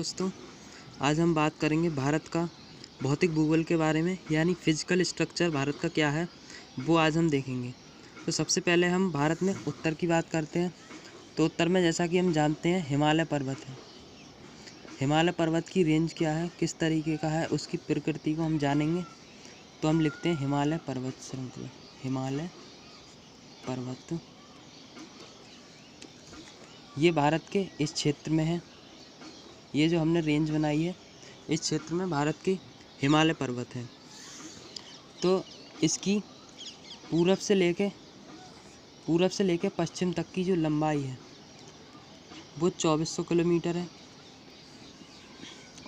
दोस्तों, आज हम बात करेंगे भारत का भौतिक भूगोल के बारे में, यानी फिजिकल स्ट्रक्चर भारत का क्या है वो आज हम देखेंगे। तो सबसे पहले हम भारत में उत्तर की बात करते हैं। तो उत्तर में जैसा कि हम जानते हैं हिमालय पर्वत है। हिमालय पर्वत की रेंज क्या है, किस तरीके का है, उसकी प्रकृति को हम जानेंगे। तो हम लिखते हैं हिमालय पर्वत श्रृंखला। हिमालय पर्वत ये भारत के इस क्षेत्र में है। ये जो हमने रेंज बनाई है इस क्षेत्र में भारत के हिमालय पर्वत है। तो इसकी पूरब से लेके पश्चिम तक की जो लंबाई है वो 2400 किलोमीटर है।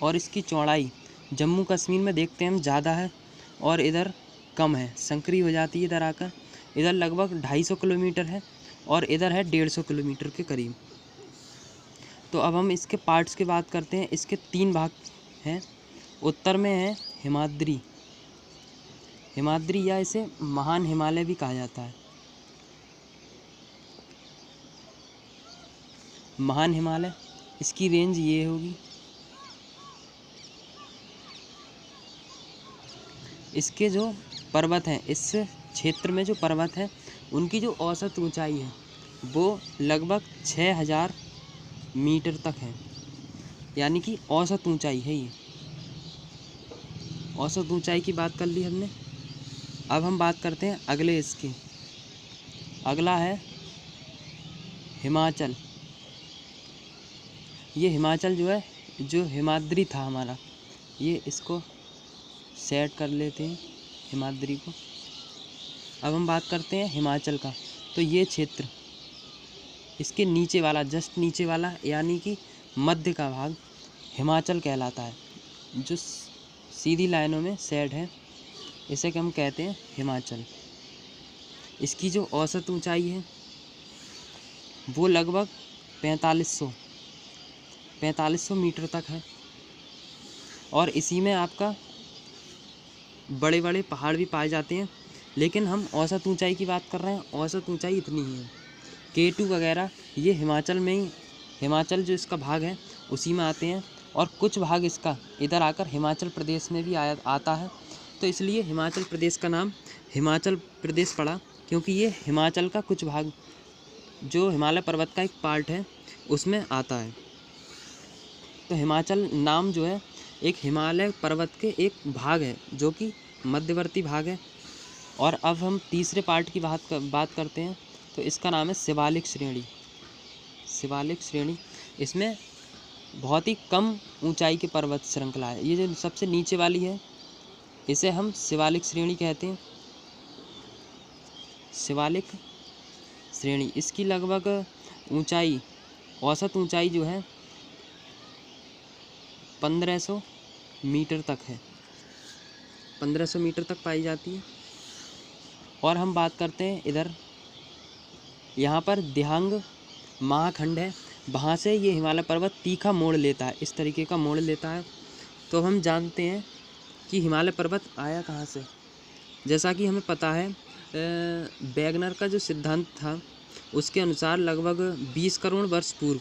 और इसकी चौड़ाई जम्मू कश्मीर में देखते हैं हम ज़्यादा है और इधर कम है, संकरी हो जाती है इधर आकर। इधर लगभग 250 किलोमीटर है और इधर है 150 किलोमीटर के करीब। तो अब हम इसके पार्ट्स की बात करते हैं। इसके 3 भाग हैं। उत्तर में है हिमाद्री या इसे महान हिमालय भी कहा जाता है। महान हिमालय, इसकी रेंज ये होगी। इसके जो पर्वत हैं, इस क्षेत्र में जो पर्वत हैं उनकी जो औसत ऊंचाई है वो लगभग 6000 मीटर तक है, यानी कि औसत ऊंचाई है ये। औसत ऊंचाई की बात कर ली हमने। अब हम बात करते हैं अगले इसके। अगला है हिमाचल। ये हिमाचल जो है, जो हिमाद्री था हमारा, ये इसको सेट कर लेते हैं हिमाद्री को। अब हम बात करते हैं हिमाचल का। तो ये क्षेत्र, इसके नीचे वाला, जस्ट नीचे वाला, यानी कि मध्य का भाग हिमाचल कहलाता है। जो सीधी लाइनों में सेट है इसे हम कहते हैं हिमाचल। इसकी जो औसत ऊंचाई है वो लगभग 4500 मीटर तक है। और इसी में आपका बड़े बड़े पहाड़ भी पाए जाते हैं, लेकिन हम औसत ऊंचाई की बात कर रहे हैं। औसत ऊंचाई इतनी ही है। K2 वगैरह ये हिमाचल में ही, हिमाचल जो इसका भाग है उसी में आते हैं। और कुछ भाग इसका इधर आकर हिमाचल प्रदेश में भी आता है। तो इसलिए हिमाचल प्रदेश का नाम हिमाचल प्रदेश पड़ा, क्योंकि ये हिमाचल का कुछ भाग, जो हिमालय पर्वत का एक पार्ट है, उसमें आता है। तो हिमाचल नाम जो है एक हिमालय पर्वत के एक भाग है, जो कि मध्यवर्ती भाग है। और अब हम तीसरे पार्ट की बात करते हैं। तो इसका नाम है शिवालिक श्रेणी। शिवालिक श्रेणी, इसमें बहुत ही कम ऊंचाई के पर्वत श्रृंखला है। ये जो सबसे नीचे वाली है इसे हम शिवालिक श्रेणी कहते हैं। शिवालिक श्रेणी, इसकी लगभग ऊंचाई, औसत ऊंचाई जो है 1500 मीटर तक है। 1500 मीटर तक पाई जाती है। और हम बात करते हैं इधर, यहाँ पर दिहांग महाखंड है, वहाँ से ये हिमालय पर्वत तीखा मोड़ लेता है, इस तरीके का मोड़ लेता है। तो हम जानते हैं कि हिमालय पर्वत आया कहाँ से। जैसा कि हमें पता है, वैगनर का जो सिद्धांत था उसके अनुसार लगभग 20 करोड़ वर्ष पूर्व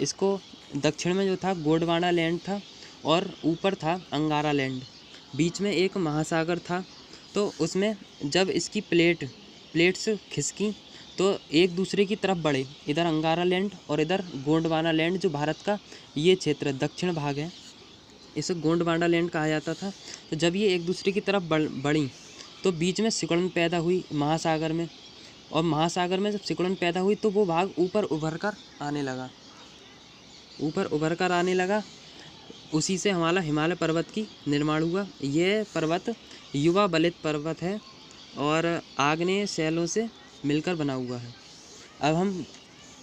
इसको दक्षिण में जो था गोंडवाना लैंड था और ऊपर था अंगारा लैंड। बीच में एक महासागर था। तो उसमें जब इसकी प्लेट्स खिसकी तो एक दूसरे की तरफ बढ़े। इधर अंगारा लैंड और इधर गोंडवाना लैंड, जो भारत का ये क्षेत्र दक्षिण भाग है, इसे गोंडवाना लैंड कहा जाता था। तो जब ये एक दूसरे की तरफ बढ़ी तो बीच में सिकुड़न पैदा हुई महासागर में। और महासागर में जब सिकुड़न पैदा हुई तो वो भाग ऊपर उभर कर आने लगा। उसी से हमारा हिमालय पर्वत की निर्माण हुआ। ये पर्वत युवा बलित पर्वत है और आग्नेय शैलों से मिलकर बना हुआ है। अब हम,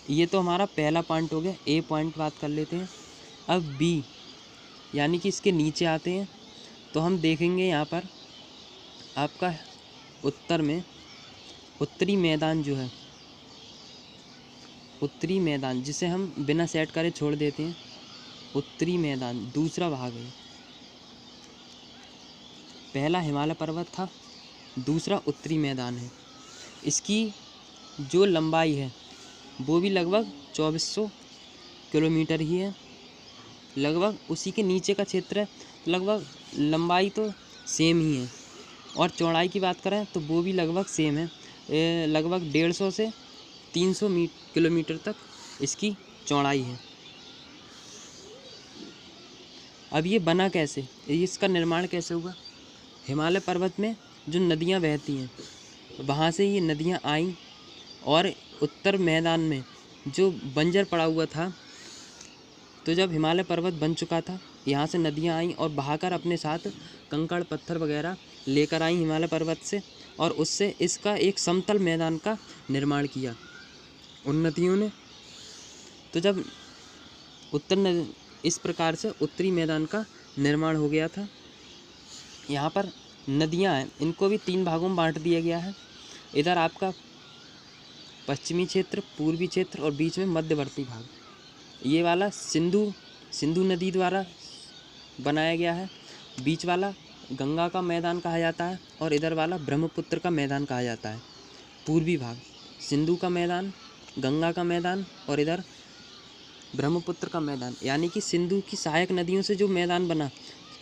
ये तो हमारा पहला पॉइंट हो गया। ए पॉइंट बात कर लेते हैं। अब बी, यानी कि इसके नीचे आते हैं। तो हम देखेंगे यहाँ पर आपका उत्तर में उत्तरी मैदान जो है, उत्तरी मैदान जिसे हम बिना सेट करे छोड़ देते हैं, उत्तरी मैदान दूसरा भाग है। पहला हिमालय पर्वत था, दूसरा उत्तरी मैदान है। इसकी जो लंबाई है वो भी लगभग 2400 किलोमीटर ही है। लगभग उसी के नीचे का क्षेत्र है, लगभग लंबाई तो सेम ही है। और चौड़ाई की बात करें तो वो भी लगभग सेम है, लगभग 150 से 300 किलोमीटर तक इसकी चौड़ाई है। अब ये बना कैसे, इसका निर्माण कैसे हुआ? हिमालय पर्वत में जो नदियाँ बहती हैं वहाँ से ये नदियाँ आईं और उत्तर मैदान में जो बंजर पड़ा हुआ था, तो जब हिमालय पर्वत बन चुका था यहाँ से नदियाँ आईं और बहाकर अपने साथ कंकड़ पत्थर वगैरह लेकर आईं हिमालय पर्वत से, और उससे इसका एक समतल मैदान का निर्माण किया उन नदियों ने। तो जब इस प्रकार से उत्तरी मैदान का निर्माण हो गया था। यहाँ पर नदियाँ हैं, इनको भी 3 भागों में बांट दिया गया है। इधर आपका पश्चिमी क्षेत्र, पूर्वी क्षेत्र और बीच में मध्यवर्ती भाग। ये वाला सिंधु नदी द्वारा बनाया गया है, बीच वाला गंगा का मैदान कहा जाता है और इधर वाला ब्रह्मपुत्र का मैदान कहा जाता है। पूर्वी भाग सिंधु का मैदान, गंगा का मैदान और इधर ब्रह्मपुत्र का मैदान, यानी कि सिंधु की सहायक नदियों से जो मैदान बना,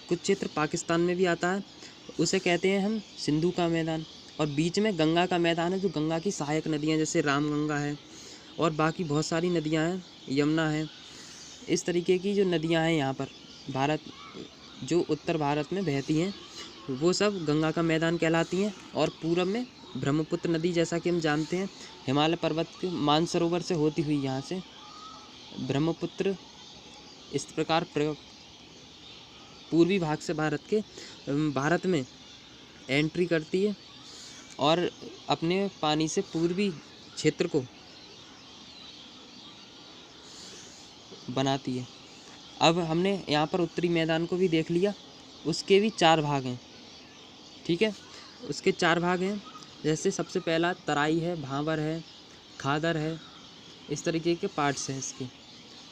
कुछ क्षेत्र पाकिस्तान में भी आता है, उसे कहते हैं हम सिंधु का मैदान। और बीच में गंगा का मैदान है, जो गंगा की सहायक नदियाँ जैसे रामगंगा है और बाकी बहुत सारी नदियाँ हैं, यमुना है। इस तरीके की जो नदियाँ हैं यहाँ पर भारत, जो उत्तर भारत में बहती हैं, वो सब गंगा का मैदान कहलाती हैं। और पूरब में ब्रह्मपुत्र नदी, जैसा कि हम जानते हैं, हिमालय पर्वत के मानसरोवर से होती हुई यहाँ से ब्रह्मपुत्र इस प्रकार पूर्वी भाग से भारत में एंट्री करती है और अपने पानी से पूर्वी क्षेत्र को बनाती है। अब हमने यहाँ पर उत्तरी मैदान को भी देख लिया, उसके भी 4 भाग हैं, ठीक है। उसके 4 भाग हैं, जैसे सबसे पहला तराई है, भांवर है, खादर है, इस तरीके के पार्ट्स हैं इसके।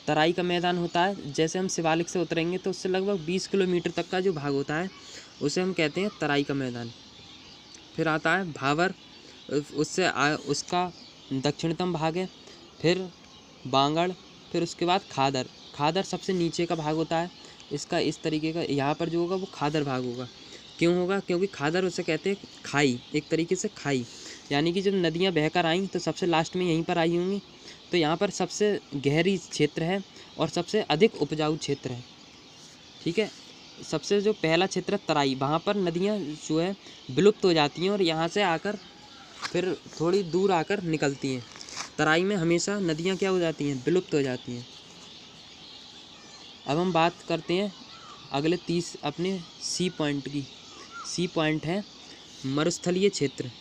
तराई का मैदान होता है, जैसे हम शिवालिक से उतरेंगे तो उससे लगभग 20 किलोमीटर तक का जो भाग होता है उसे हम कहते हैं तराई का मैदान। फिर आता है भावर, उसका दक्षिणतम भाग है, फिर बांगड़, फिर उसके बाद खादर। खादर सबसे नीचे का भाग होता है इसका, इस तरीके का यहाँ पर जो होगा वो खादर भाग होगा। क्यों होगा? क्योंकि खादर उसे कहते हैं खाई, एक तरीके से खाई, यानी कि जब नदियाँ बहकर आईं तो सबसे लास्ट में यहीं पर आई होंगी, तो यहाँ पर सबसे गहरी क्षेत्र है और सबसे अधिक उपजाऊ क्षेत्र है, ठीक है। सबसे जो पहला क्षेत्र है तराई, वहाँ पर नदियाँ जो है विलुप्त हो जाती हैं और यहाँ से आकर फिर थोड़ी दूर आकर निकलती हैं। तराई में हमेशा नदियाँ क्या हो जाती हैं? विलुप्त हो जाती हैं। अब हम बात करते हैं अगले 30 अपने सी पॉइंट की। सी पॉइंट है मरुस्थलीय क्षेत्र।